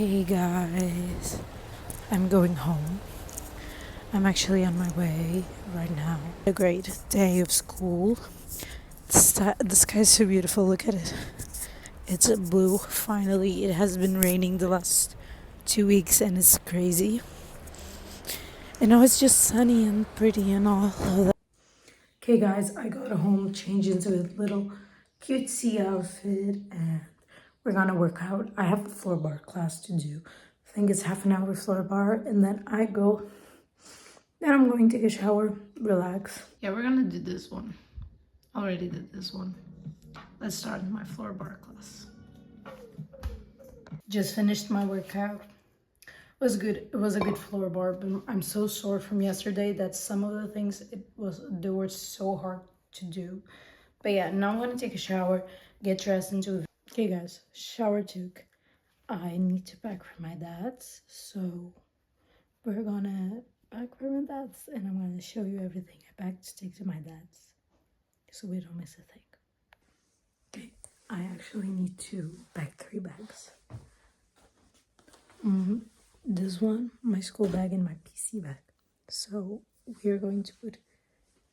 Hey guys, I'm going home. I'm actually on my way right now. A great day of school. The sky is so beautiful, look at it. It's blue, finally. It has been raining the last 2 weeks and it's crazy. And now it's just sunny and pretty and all of that. Okay guys, I got home, changed into a little cutesy outfit and we're gonna work out. I have a floor bar class to do. I think it's half an hour floor bar and then I'm going to take a shower, relax. Yeah, we're gonna do this one. Already did this one. Let's start my floor bar class. Just finished my workout. It was good. It was a good floor bar, but I'm so sore from yesterday that some of the things they were so hard to do. But yeah, now I'm gonna take a shower, get dressed into. Okay guys, shower took. I need to pack for my dad's, so we're gonna pack for my dad's, and I'm gonna show you everything I packed to take to my dad's, so we don't miss a thing. Okay, I actually need to pack 3 bags. This one, my school bag, and my PC bag. So we're going to put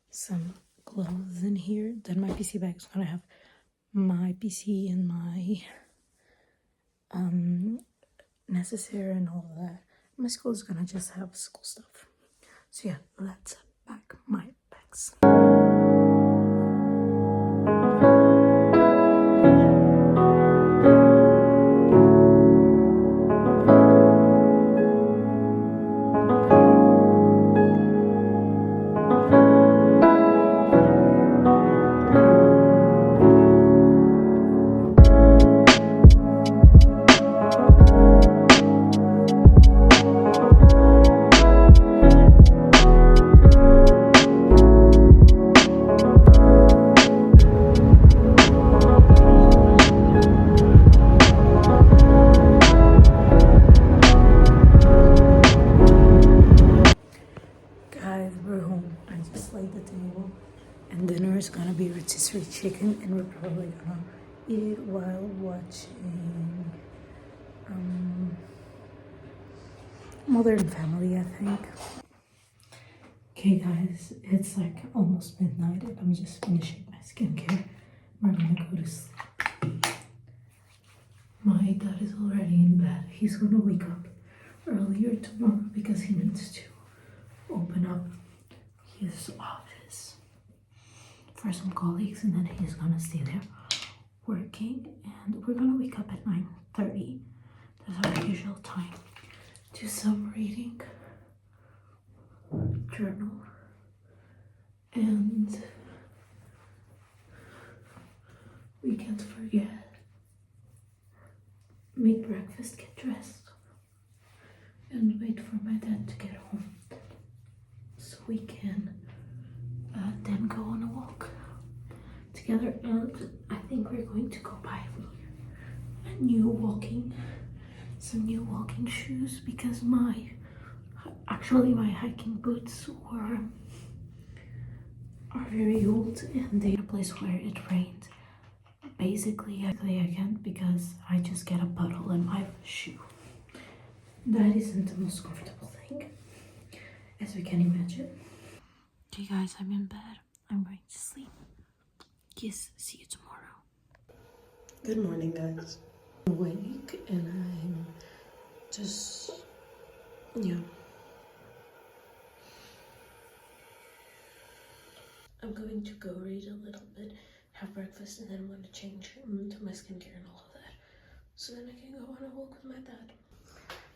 some clothes in here. Then my PC bag is gonna have my PC and my necessary and all of that. My school is gonna just have school stuff. So yeah, let's pack my bags. Guys, we're home. I just laid the table, and dinner is gonna be rotisserie chicken, and we're probably gonna eat it while watching Modern Family, I think. Okay, guys, it's like almost midnight, and I'm just finishing my skincare. We're gonna go to sleep. My dad is already in bed. He's gonna wake up earlier tomorrow because he needs to open up his office for some colleagues, and then he's gonna stay there working, and we're gonna wake up at 9:30. That's our usual time. Do some reading, journal, and we can't forget, make breakfast, get dressed, and wait for my dad to get home so we can then go on a walk together. And I think we're going to go buy some new walking shoes because my hiking boots are very old and they're in a place where it rained. Basically I can't because I just get a puddle in my shoe. That isn't the most comfortable thing, as we can imagine. Okay guys, I'm in bed. I'm going to sleep. Yes, see you tomorrow. Good morning guys. I'm awake and I'm just, I'm going to go read a little bit, have breakfast, and then I'm going to change to my skincare and all of that. So then I can go on a walk with my dad.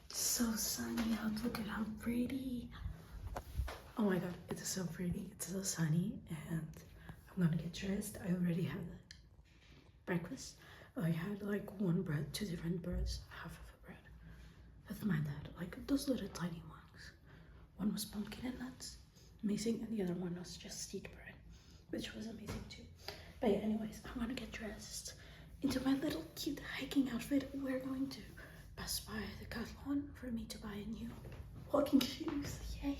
It's so sunny out, look at how pretty. Oh my god, it is so pretty. It's so sunny and I'm gonna get dressed. I already had breakfast. I had like one bread, 2 different breads, half of a bread with my dad, like those little tiny ones. One was pumpkin and nuts, amazing, and the other one was just steamed bread, which was amazing too. But yeah, anyways, I'm gonna get dressed into my little cute hiking outfit. We're going to pass by the Decathlon for me to buy a new walking shoes, yay,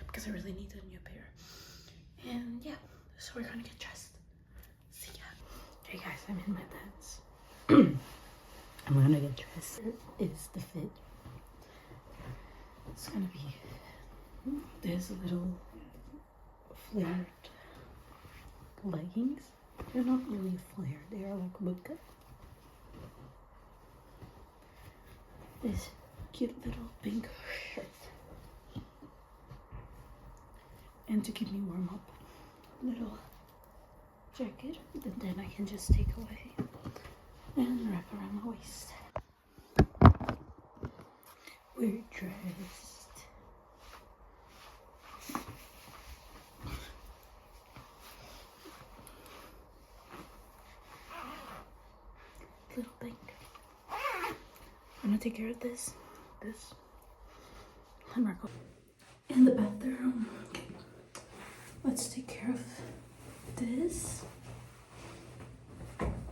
because I really need a new pair. And yeah, so we're gonna get dressed. See ya. Hey guys, I'm in my dad's. I'm gonna get dressed. Is the fit. It's gonna be, there's a little flared leggings. They're not really flared, they are like bootcut. This cute little pink shirt. And to keep me warm up, little jacket that then I can just take away and wrap around my waist. We're dressed. Little pink. I'm gonna take care of this. And we're going in the bathroom. Let's take care of this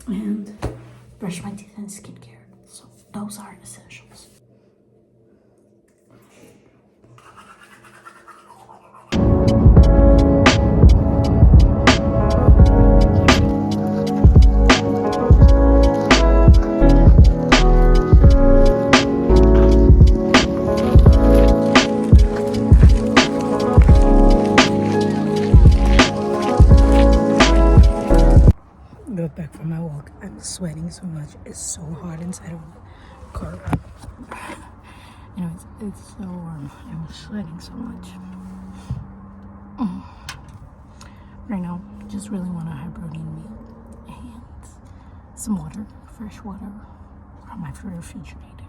and brush my teeth and skincare. So those are essentials. Got back from my walk. I'm sweating so much. It's so hot inside of the car. You know, it's so warm. I'm sweating so much. Right now, just really want a high protein meal and some water, fresh water from my refrigerator.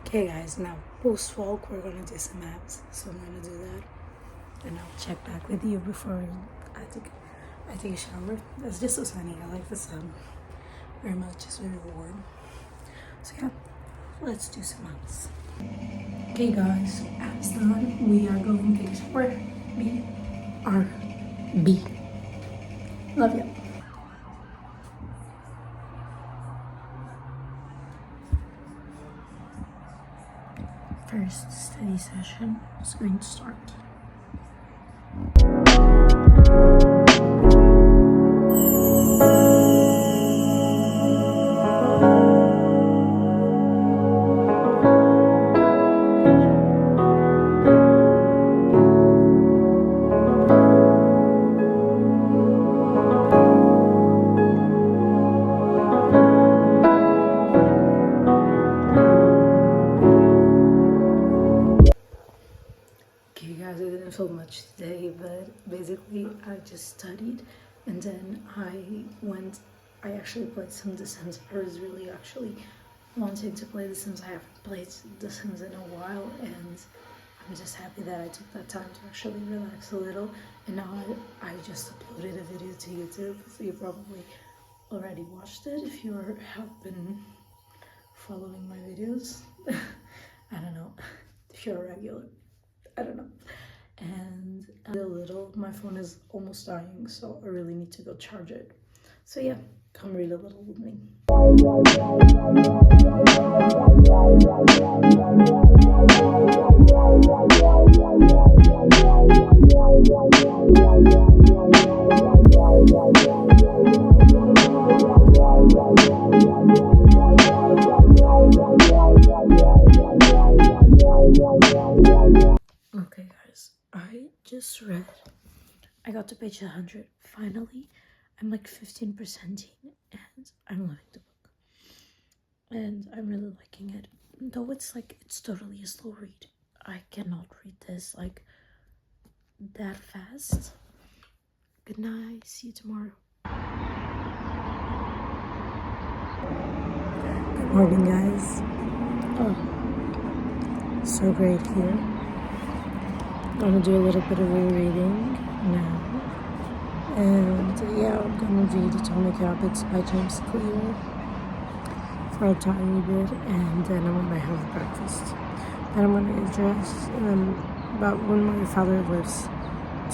Okay, guys, now post walk, we're gonna do some abs. So I'm gonna do that, and I'll check back with you before I take a shower. It's just so sunny. I like the sun very much. It's very warm. So yeah, let's do some abs. Okay guys, abs done. We are going to take a shower. B-R-B. Love you. First study session is going to start. So much today, but basically I just studied and then I actually played some The Sims. I was really actually wanting to play The Sims. I haven't played The Sims in a while and I'm just happy that I took that time to actually relax a little. And now I just uploaded a video to YouTube, so you probably already watched it if you have been following my videos. I don't know if you're a regular, I don't know. And a little, my phone is almost dying, so I really need to go charge it. So yeah, come read a little with me. Okay guys, I just read, I got to page 100 finally. I'm like 15% in and I'm loving the book and I'm really liking it, though it's totally a slow read. I cannot read this like that fast. Good night, see you tomorrow. Good morning guys. Oh, so great here. I'm gonna do a little bit of rereading now. And yeah, I'm gonna read Atomic Habits by James Clear for a tiny bit, and then I'm gonna have breakfast. Then I'm gonna dress, and then about when my father leaves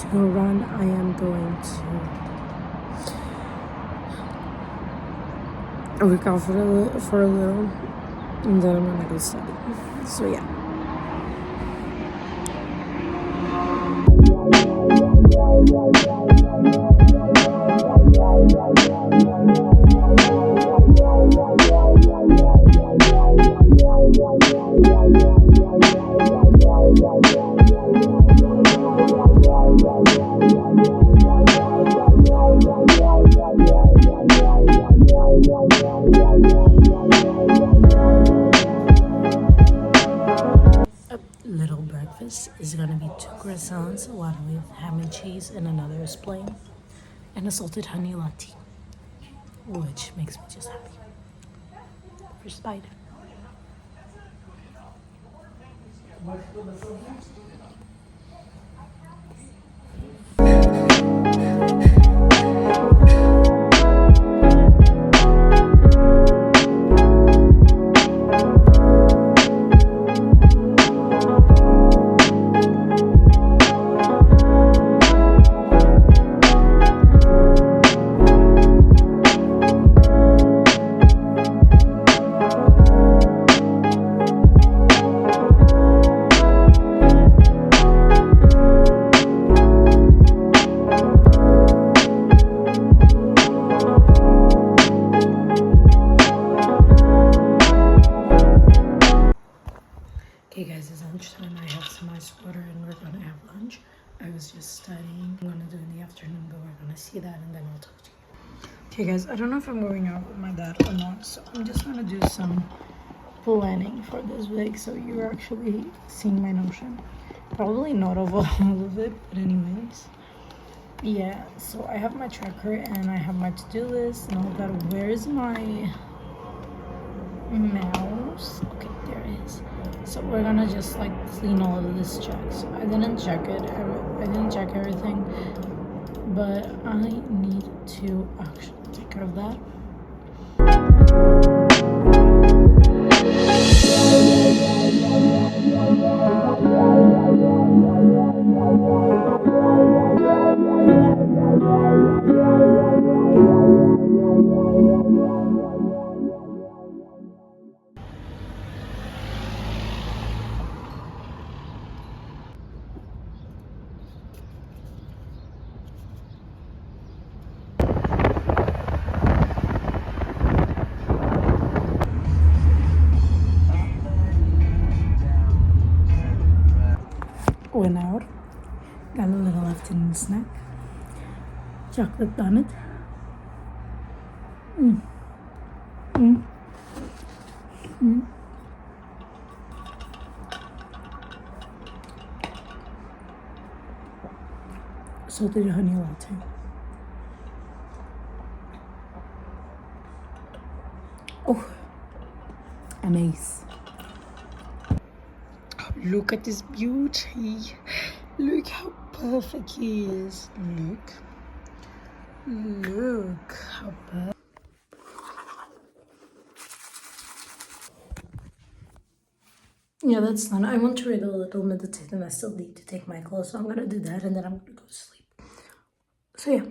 to go run, I am going to work out for a little, and then I'm gonna go study. So yeah. and cheese, and another is plain, and a salted honey latte, which makes me just happy. First bite. Okay guys, it's lunchtime. I have some ice water and we're gonna have lunch. I was just studying. I'm gonna do in the afternoon, but we're gonna see that and then I'll talk to you. Okay guys, I don't know if I'm going out with my dad or not, so I'm just gonna do some planning for this week, so you're actually seeing my Notion. Probably not of all of it, but anyways. Yeah, so I have my tracker and I have my to-do list and all that. Where is my mouse? Okay, there it is. So we're gonna just like clean all of this check. So I didn't check it. I didn't check everything, but I need to actually take care of that. Went out, got a little afternoon snack, chocolate donut. Salted honey latte. Oh, amazing. Look at this beauty. Look how perfect he is. Look how perfect. Yeah, that's done. I want to read a little, meditate, and I still need to take my clothes, so I'm gonna do that and then I'm gonna go to sleep. So yeah.